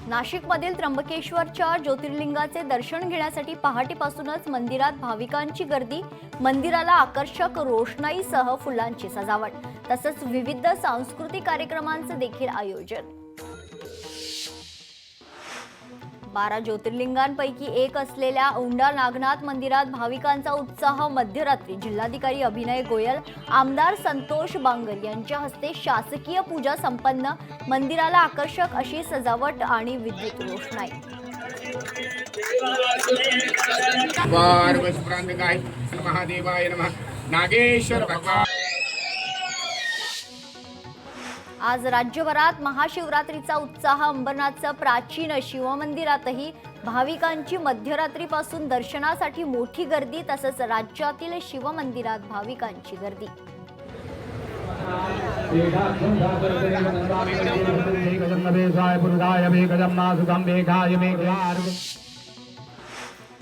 नाशिकमधील त्र्यंबकेश्वरच्या ज्योतिर्लिंगाचे दर्शन घेण्यासाठी पहाटेपासूनच मंदिरात भाविकांची गर्दी। मंदिराला आकर्षक रोषणाईसह फुलांची सजावट तसंच विविध सांस्कृतिक कार्यक्रमांचे देखील आयोजन। 12 ज्योतिर्लिंगांपैकी एक असलेल्या औंढा नागनाथ मंदिरात भाविकांचा उत्साह। मध्यरात्री जिल्हाधिकारी अभिनय गोयल, आमदार संतोष बांगर यांच्या हस्ते शासकीय पूजा संपन्न। मंदिराला आकर्षक अशी सजावट आणि विद्युत रोषणाई। महादेवाय नमः। नागेश्वर भगवान। आज राज्यभरात महाशिवरात्रीचा उत्साह। अंबरनाथचं प्राचीन शिवमंदिरातही भाविकांची मध्यरात्रीपासून दर्शनासाठी मोठी गर्दी तसंच राज्यातील शिवमंदिरात भाविकांची गर्दी।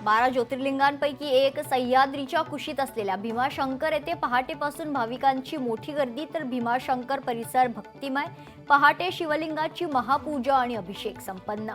बारा ज्योतिर्लिंगांपैकी एक सह्याद्रीच्या कुशीत असलेल्या भीमाशंकर येथे पहाटेपासून भाविकांची मोठी गर्दी। तर भीमाशंकर परिसर भक्तिमय। पहाटे शिवलिंगाची महापूजा आणि अभिषेक संपन्न।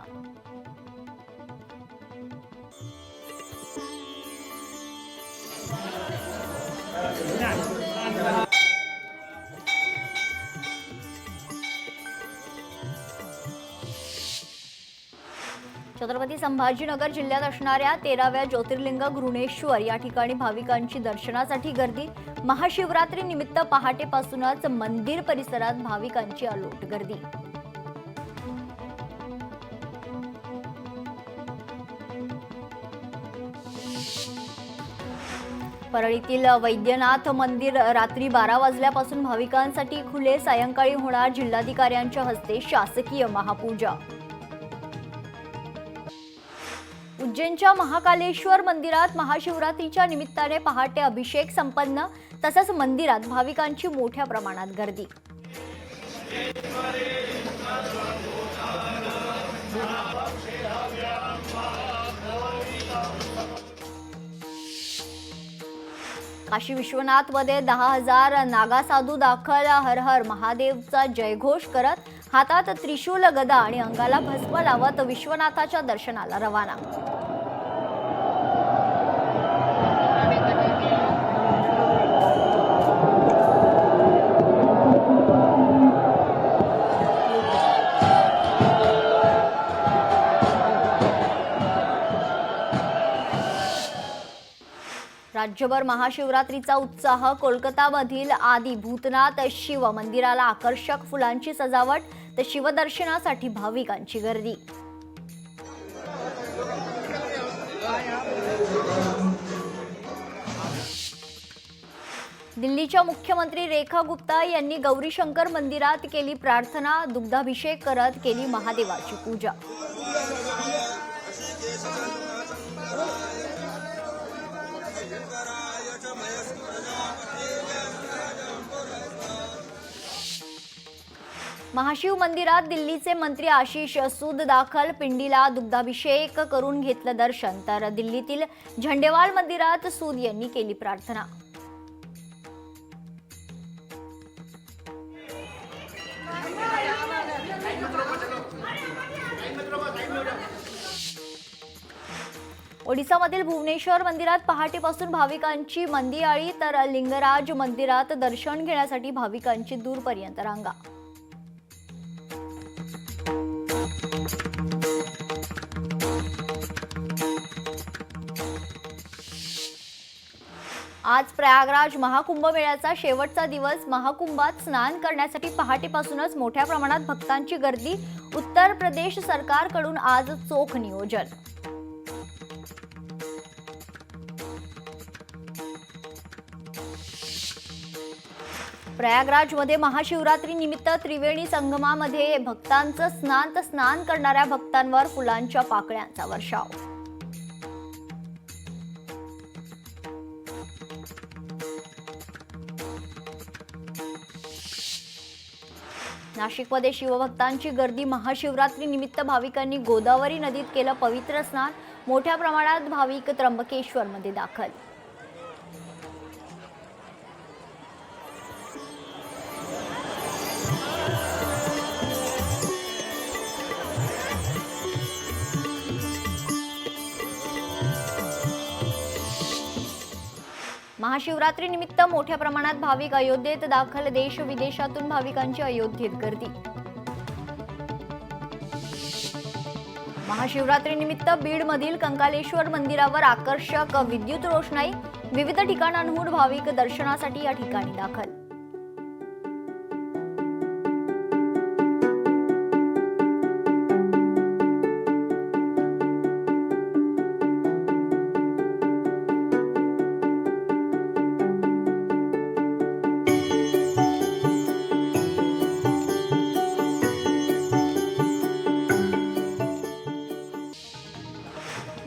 छत्रपती संभाजीनगर जिल्ह्यात असणाऱ्या 13व्या ज्योतिर्लिंग घृणेश्वर या ठिकाणी भाविकांची दर्शनासाठी गर्दी। महाशिवरात्री निमित्त पहाटेपासूनच मंदिर परिसरात भाविकांची अलोट गर्दी। परळीतील वैद्यनाथ मंदिर रात्री 12 वाजल्यापासून भाविकांसाठी खुले। सायंकाळी होणार जिल्हाधिकाऱ्यांच्या हस्ते शासकीय महापूजा। उज्जैनच्या महाकालेश्वर मंदिरात महाशिवरात्रीच्या निमित्ताने पहाटे अभिषेक संपन्न तसंच मंदिरात भाविकांची मोठ्या प्रमाणात गर्दी। काशी विश्वनाथ मध्ये 10,000 नागासाधू दाखल। हर हर महादेवचा जयघोष करत हातात त्रिशूल गदा आणि अंगाला भस्म लावत विश्वनाथाच्या दर्शनाला रवाना। राज्यभर महाशिवरात्रीचा उत्साह। कोलकातामधील आदि भूतनाथ शिव मंदिराला आकर्षक फुलांची सजावट तर शिवदर्शनासाठी भाविकांची गर्दी। दिल्लीच्या मुख्यमंत्री रेखा गुप्ता यांनी गौरीशंकर मंदिरात केली प्रार्थना। दुग्धाभिषेक करत केली महादेवाची पूजा। महाशिव मंदिरात दिल्लीचे मंत्री आशिष सूद दाखल। पिंडीला दुग्धाभिषेक करून घेतलं दर्शन। तर दिल्लीतील झंडेवाल मंदिरात सूद यांनी केली प्रार्थना। ओडिसामधील भुवनेश्वर मंदिरात पहाटेपासून भाविकांची मंदियाळी। तर लिंगराज मंदिरात दर्शन घेण्यासाठी भाविकांची दूरपर्यंत रांगा। आज प्रयागराज महाकुंभ मेळ्याचा शेवटचा दिवस। महाकुंभात स्नान करण्यासाठी पहाटेपासूनच मोठ्या प्रमाणात भक्तांची गर्दी। उत्तर प्रदेश सरकारकडून आज चोख नियोजन। प्रयागराजमध्ये महाशिवरात्री निमित्त त्रिवेणी संगमामध्ये भक्तांचं स्नान करणाऱ्या भक्तांवर फुलांच्या पाकळ्यांचा वर्षाव। नाशिकमध्ये शिवभक्तांची गर्दी। महाशिवरात्री निमित्त भाविकांनी गोदावरी नदीत केलं पवित्र स्नान। मोठ्या प्रमाणात भाविक त्र्यंबकेश्वरमध्ये दाखल। महाशिवरात्री निमित्त मोठ्या प्रमाणात भाविक अयोध्येत दाखल, देश विदेशातून भाविकांची अयोध्येत गर्दी. महाशिवरात्री निमित्त बीडमधील कंकालेश्वर मंदिरावर आकर्षक विद्युत रोषणाई, विविध ठिकाणांहून भाविक दर्शनासाठी या ठिकाणी दाखल.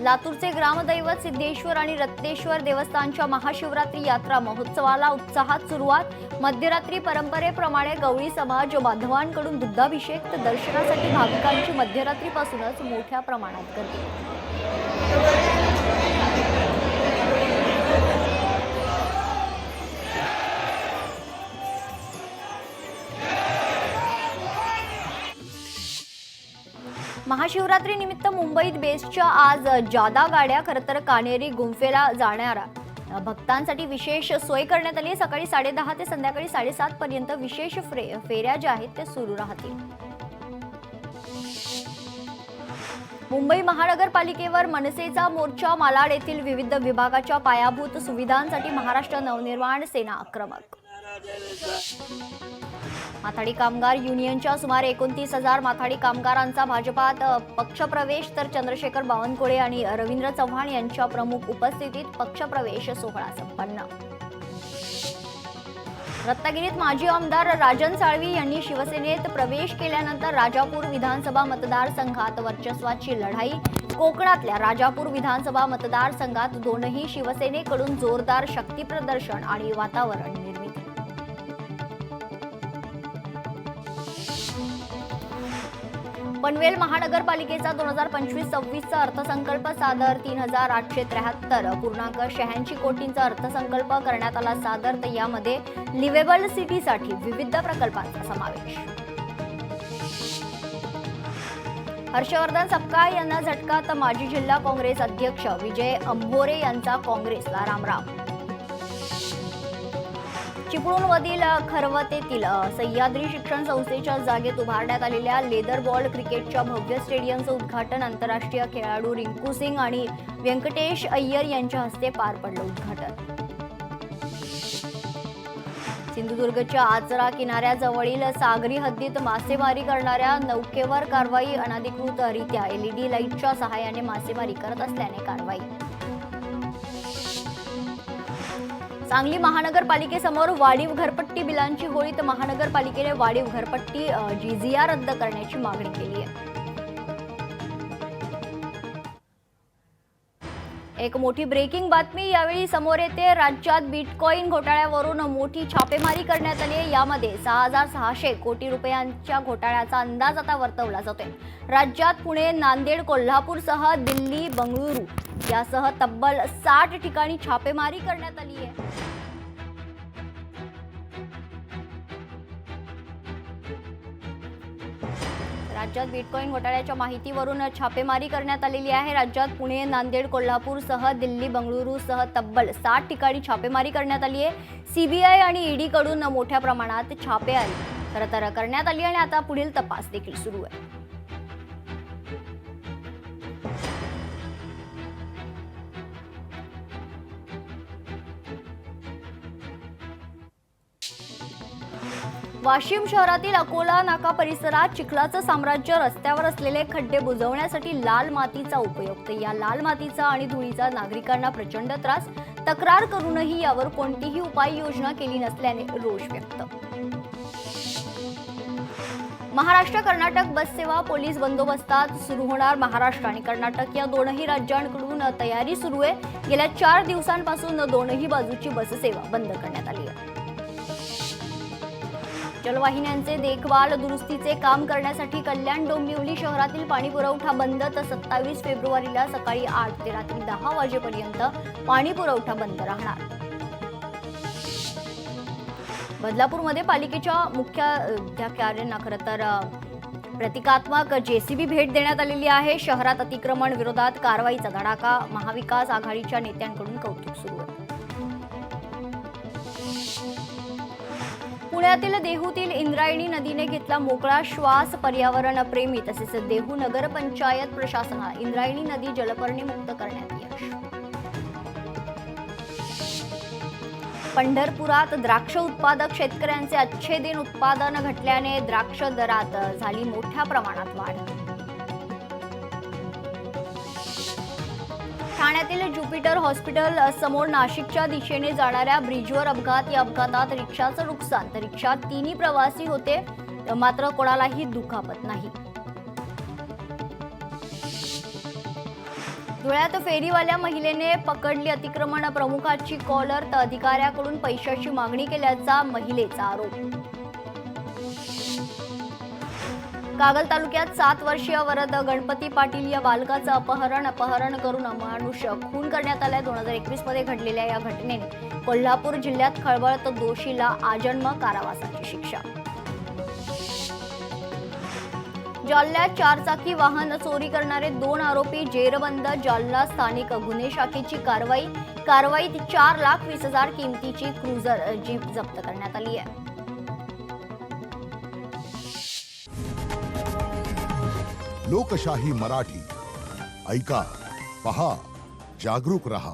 लातूरचे ग्रामदैवत सिद्धेश्वर आणि रत्नेश्वर देवस्थानच्या महाशिवरात्री यात्रा महोत्सवाला उत्साहात सुरुवात. मध्यरात्री परंपरेप्रमाणे गवळी समाज बांधवांकडून दुग्धाभिषेक, तर दर्शनासाठी भाविकांची मध्यरात्रीपासूनच मोठ्या प्रमाणात गर्दी. महाशिवरात्री निमित्त मुंबईत बेस्टच्या आज जादा गाड्या. खरं तर कान्हेरी गुंफेला जाणाऱ्या भक्तांसाठी विशेष सोय करण्यात आली. सकाळी 10:30 ते संध्याकाळी 7:30 पर्यंत विशेष फेऱ्या ज्या आहेत ते सुरू राहतील. मुंबई महानगरपालिकेवर मनसेचा मोर्चा. मालाड येथील विविध विभागाच्या पायाभूत सुविधांसाठी महाराष्ट्र नवनिर्माण सेना आक्रमक. माथाडी कामगार युनियनच्या सुमारे 29,000 माथाडी कामगारांचा भाजपात पक्षप्रवेश, तर चंद्रशेखर बावनकुळे आणि रवींद्र चव्हाण यांच्या प्रमुख उपस्थितीत पक्षप्रवेश सोहळा संपन्न. रत्नागिरीत माजी आमदार राजन साळवी यांनी शिवसेनेत प्रवेश केल्यानंतर राजापूर विधानसभा मतदारसंघात वर्चस्वाची लढाई. कोकणातल्या राजापूर विधानसभा मतदारसंघात दोनही शिवसेनेकडून जोरदार शक्तीप्रदर्शन आणि वातावरण निर्मिती. पनवेल महानगरपालिकेचा 2025-26 अर्थसंकल्प सादर. 3,873.86 कोटींचा अर्थसंकल्प करण्यात आला सादर. तर यामध्ये लिव्हेबल सिटीसाठी विविध प्रकल्पांचा समावेश. हर्षवर्धन सपकाळ यांना झटका, तर माजी जिल्हा काँग्रेस अध्यक्ष विजय अंभोरे यांचा काँग्रेसला रामराम. चिपळूणमधील खरवतेतील सह्याद्री शिक्षण संस्थेच्या जागेत उभारण्यात आलेल्या लेदर बॉल क्रिकेटच्या भव्य स्टेडियमचं उद्घाटन आंतरराष्ट्रीय खेळाडू रिंकू सिंग आणि व्यंकटेश अय्यर यांच्या हस्ते पार पडलं उद्घाटन. सिंधुदुर्गच्या आचरा किनाऱ्याजवळील सागरी हद्दीत मासेमारी करणाऱ्या नौकेवर कारवाई. अनधिकृतरित्या LED लाईटच्या सहाय्याने मासेमारी करत असल्याने कारवाई. सांगली महानगरपालिकेसमोर वाढीव घरपट्टी बिलांची होळी, तर महानगरपालिकेने वाढीव घरपट्टी जिझिया रद्द करण्याची मागणी केली आहे. एक मोठी ब्रेकिंग बातमी यावेळी समोर येते. राज्यात बिटकॉइन घोटाळ्यावरून मोठी छापेमारी करण्यात आली आहे. यामध्ये 6,600 कोटी रुपयांच्या घोटाळ्याचा अंदाज आता वर्तवला जातोय. राज्यात पुणे, नांदेड, कोल्हापूरसह दिल्ली, बंगळुरू यासह तब्बल 60 ठिकाणी छापेमारी करण्यात आली आहे. राज्यात बिटकॉइन घोटाळ्याच्या माहितीवरून छापेमारी करण्यात आलेली आहे. राज्यात पुणे, नांदेड, कोल्हापूरसह दिल्ली, बंगळुरूसह तब्बल 60 ठिकाणी छापेमारी करण्यात आली आहे. CBI आणि ED कडून मोठ्या प्रमाणात छापेमारी खरं तर करण्यात आली आणि आता पुढील तपास देखील सुरू आहे. वाशिम शहरातील अकोला नाका परिसरात चिखलाचं साम्राज्य. रस्त्यावर असलेले खड्डे बुजवण्यासाठी लाल मातीचा उपयोग. तर या लाल मातीचा आणि धुळीचा नागरिकांना प्रचंड त्रास. तक्रार करूनही यावर कोणतीही उपाययोजना केली नसल्याने रोष व्यक्त. महाराष्ट्र कर्नाटक बस सेवा पोलीस बंदोबस्तात सुरू होणार. महाराष्ट्र आणि कर्नाटक या दोनही राज्यांकडून तयारी सुरू आहे. गेल्या 4 दिवसांपासून दोनही बाजूची बस सेवा बंद करण्यात आली आहे. जलवाहिन्यांचे देखभाल दुरुस्तीचे काम करण्यासाठी कल्याण डोंबिवली शहरातील पाणी पुरवठा बंद. तर 27 फेब्रुवारीला सकाळी 8 ते रात्री 10 वाजेपर्यंत पाणी पुरवठा बंद राहणार. बदलापूरमध्ये पालिकेच्या मुख्याधिकाऱ्यांना खरं तर प्रतिकात्मक JCB भेट देण्यात आलेली आहे. शहरात अतिक्रमण विरोधात कारवाईचा धडाका. महाविकास आघाडीच्या नेत्यांकडून कौतुक सुरू आहे. पुण्यातील देहूतील इंद्रायणी नदीने घेतला मोकळा श्वास. पर्यावरण प्रेमी तसेच देहू नगर पंचायत प्रशासनाला इंद्रायणी नदी जलपर्णी मुक्त करण्यात यश. पंढरपुरात द्राक्ष उत्पादक शेतकऱ्यांचे अच्छे दिन. उत्पादन घटल्याने द्राक्ष दरात झाली मोठ्या प्रमाणात वाढ. ठाण्यातील ज्युपिटर हॉस्पिटल समोर नाशिकच्या दिशेने जाणाऱ्या ब्रिजवर अपघात. या अपघातात रिक्षाचं नुकसान तर रिक्षात 3 प्रवासी होते, मात्र कोणालाही दुखापत नाही. धुळ्यात फेरीवाल्या महिलेने पकडली अतिक्रमण प्रमुखाची कॉलर तर अधिकाऱ्याकडून पैशाची मागणी केल्याचा महिलेचा आरोप. कागल तालुक्यात 7 वर्षीय वरद गणपती पाटील या बालकाचं अपहरण करून अमानुष खून करण्यात आलाय. 2021 मध्ये घडलेल्या या घटनेने कोल्हापूर जिल्ह्यात खळबळ. तर दोषीला आजन्म कारावासाची शिक्षा. जालन्यात 4 चाकी वाहन चोरी करणारे 2 आरोपी जेरबंद. जालना स्थानिक गुन्हे शाखेची कारवाईत 4,20,000 किमतीची क्रुझर जीप जप्त करण्यात आली आहे. लोकशाही मराठी ऐका, पहा, जागरूक रहा.